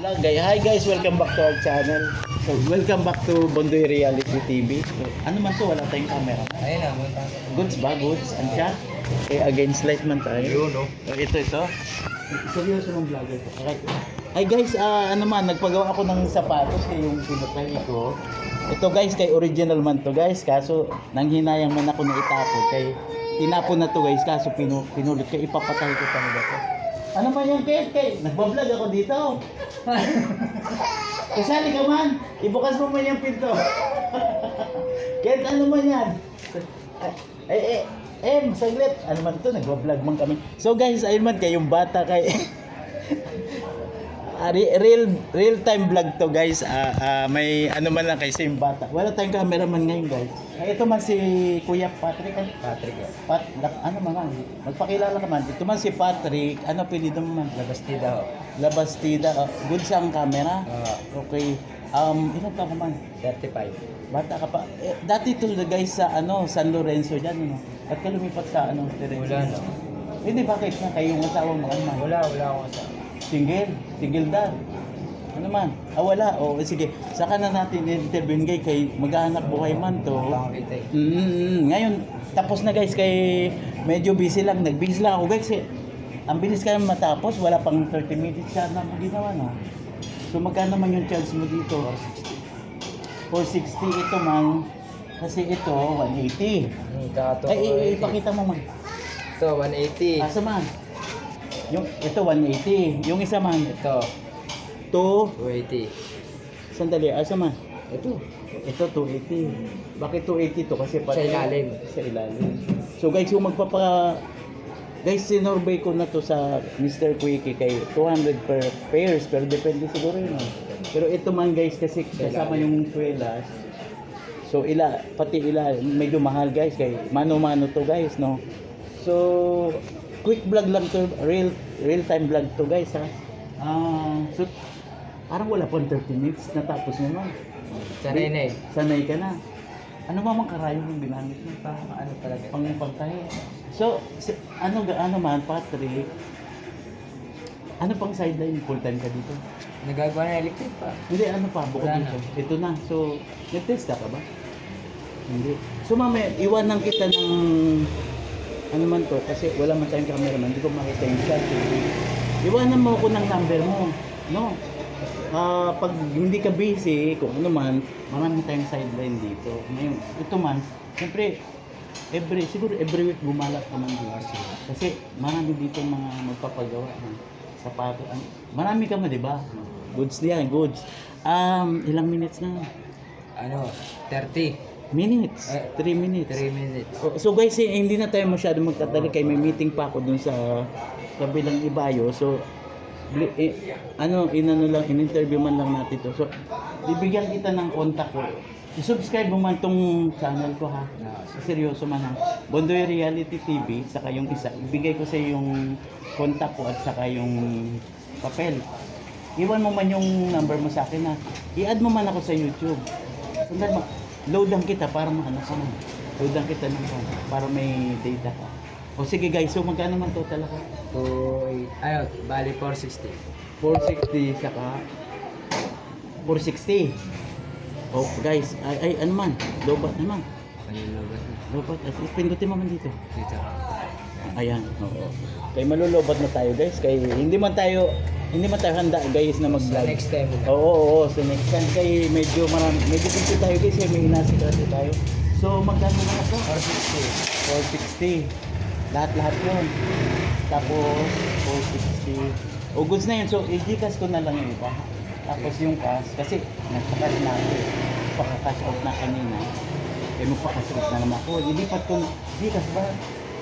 Vlog guys. Hi guys, welcome back to our channel. So, welcome back to Bondoy Reality TV. So, ano man to, wala tayong camera. Ayun na, Goods ba? Goods? Ano siya? Okay, against light man tayo. Yun, no? So, ito. Seryoso ng vlogger ko. Okay. Hi guys, ano man, nagpagawa ako ng sapatos kay yung pinatay ko. Ito guys, kay original man to guys. Kaso, nanghinayang man ako na itapon. Kay tinapon na to guys, kaso pinulit ko. Ipapatay ko talaga to. Ano man yung kay? Nagbablog ako dito. Kasali ka man. Ibukas mo man yung pinto. Kaya ano man yan? Saglit. Ano man to? Nagbablog man kami. So guys, ayun man kayong bata kay... real time vlog to guys. May ano man lang kay same bata. Wala tayong cameraman ngayon guys. Ito man si Kuya Patrick. Ano man? Magpakilala ka man. Ito man si Patrick. Ano apelyido mo man? Labastida. Good sa ang camera. Okay. Ilan ka man? 35. Bata ka pa. Dati to guys sa San Lorenzo diyan At ka lumipat sa Wala na. Hindi bakit na kayong asawa mo man? Wala akong asawa. Single dad. Ano man? Wala. Sige. Saka na natin interview kay maghahanap buhay man to. Ngayon, tapos na guys kay medyo busy lang. Nag-busy lang ako guys. Ang bilis kaya matapos. Wala pang 30 minutes siya na mo ginawa, no? So magkano man yung charge mo dito? 460 ito man. Kasi ito, 180. Ipakita mo man. Ito, 180. Asa man? Ito 180. Yung isa man. Ito, 280. Sandali, asa man? Ito. Ito 280. Bakit 280 to? Kasi Sa ilalim. Sa ilalim. So guys, yung guys, sinurbay ko na to sa Mr. Quickie kay 200 per pairs, pero depende siguro yun. Pero ito man guys, kasi kasama yung suelas. So pati medyo mahal guys, kay mano-mano to guys, no? So quick vlog lang to, real time vlog to guys ha. So parang wala pang 30 minutes natapos mo man. Sanay ka na. Ano mamang karayo yung ginamit mo? Ano talaga? Pangtahe. So ano man Patrick? Ano pang sideline full time ka dito? Nagagawa na electric pa. Hindi pa bukod Wala dito. na. Ito na. So nag-test ka ba? Hindi. So mamaya iwanan kita ng ano man to kasi wala man tayong cameraman, hindi ko makita yung shot. Iwanan mo ako ng number mo, no? Pag hindi ka busy, kung ano man, marami tayong sideline dito. Ngayon, ito man, siyempre, siguro every week gumalap ka man dito. Kasi marami dito mga magpapagawa ng sapato. Marami ka mo, di ba? Goods niyan, goods. Ilang minutes na? 30 minutes. 3 minutes. 3 minutes. So guys, hindi na tayo masyado magtatali kay may meeting pa ako dun sa kabilang Ibayo. So in-interview man lang natin to. So bibigyan kita ng contact ko. I-subscribe mo man tong channel ko ha. Seryoso man ha. Bondoy Reality TV, saka yung isa. Ibigay ko sa yung contact ko at saka yung papel. Iwan mo man yung number mo sa akin ha. I-add mo man ako sa YouTube. Sandali mo. Loadan kita para maano ka man. Loadan kita ng para may data ka. O sige guys, so magkano man total ako? Bali 460. 460 saka 460. Oh guys, ano man, lobat naman. Lobat, pindutin mo man dito. Ayan, oo. Kaya malulobat na tayo guys, kaya hindi man tayo handa guys na mag-vlog. Next time. Oo, so next time kay medyo busy tayo guys, kaya may inasikasi tayo. So magkano na ito? 460. Lahat yun. Tapos 460. Goods na yun. So i-Gcash ko na lang yung iba. Tapos yung cash, kasi nagpa-cash na ako. Paka-cash out na kanina. Kaya magpa-cash out na naman ako. Ilipat ko na. Gcash ba?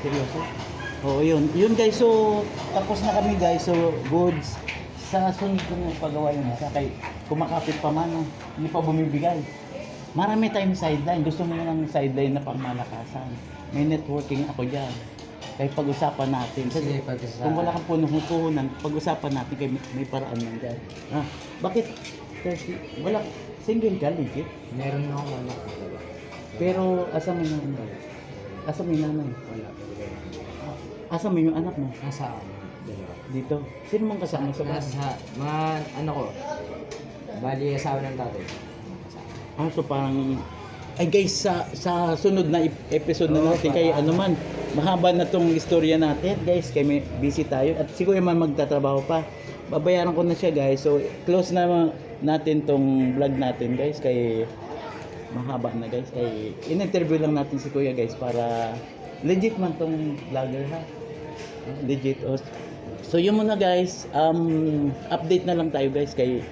Seryoso? Oo, yun. Yun guys, so tapos na kami guys. So goods. Sa sunod ko na ipagawa yun. Kaya kumakapit pa man. Hindi pa bumibigay. Marami tayong sideline. Gusto mo ng sideline na pangmalakasan. May networking ako dyan. Kaya pag-usapan natin. Kasi kung wala kang punuhan, pag-usapan natin kaya may paraan lang dyan. Bakit? Kasi wala. Single ka, legit? Meron na ako anak. Pero asa mo yung nanay? Asa mo yung nanay? Wala. Asa mo yung anak mo? Nasa dalawa. Dito. Sino mang kasama sa bahay? Nasa, mga, ano ko, bali asawa ng tatay. So parang ay guys, sa sunod na episode na Oo, natin para- kay ano man, mahaba na tong istorya natin guys, kay may busy tayo at siguro man magtatrabaho pa. Babayaran ko na siya guys. So close na natin tong vlog natin guys, kay mahaba na guys, kay in-interview lang natin si Kuya guys para legit man tong vlogger ha. Legit. So yun muna guys, update na lang tayo guys, kay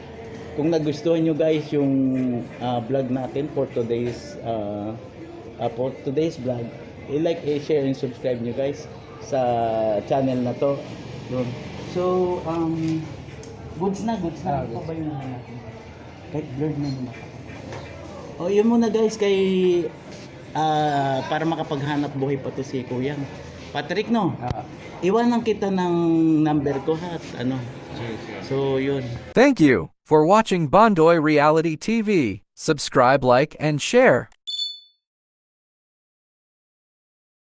kung nagustuhan nyo guys yung vlog natin for today's vlog, i-like, i-share, and subscribe nyo guys sa channel na to. Yun. So, goods na. Goods. Ito ba yung natin? Kahit blurred na naman. Yun muna guys, kay para makapaghanap buhay pa to si Kuya Patrick, no? Iwanan kita ng number ko ha, at ano. So, yun. Thank you for watching Bondoy Reality TV. Subscribe, like, and share.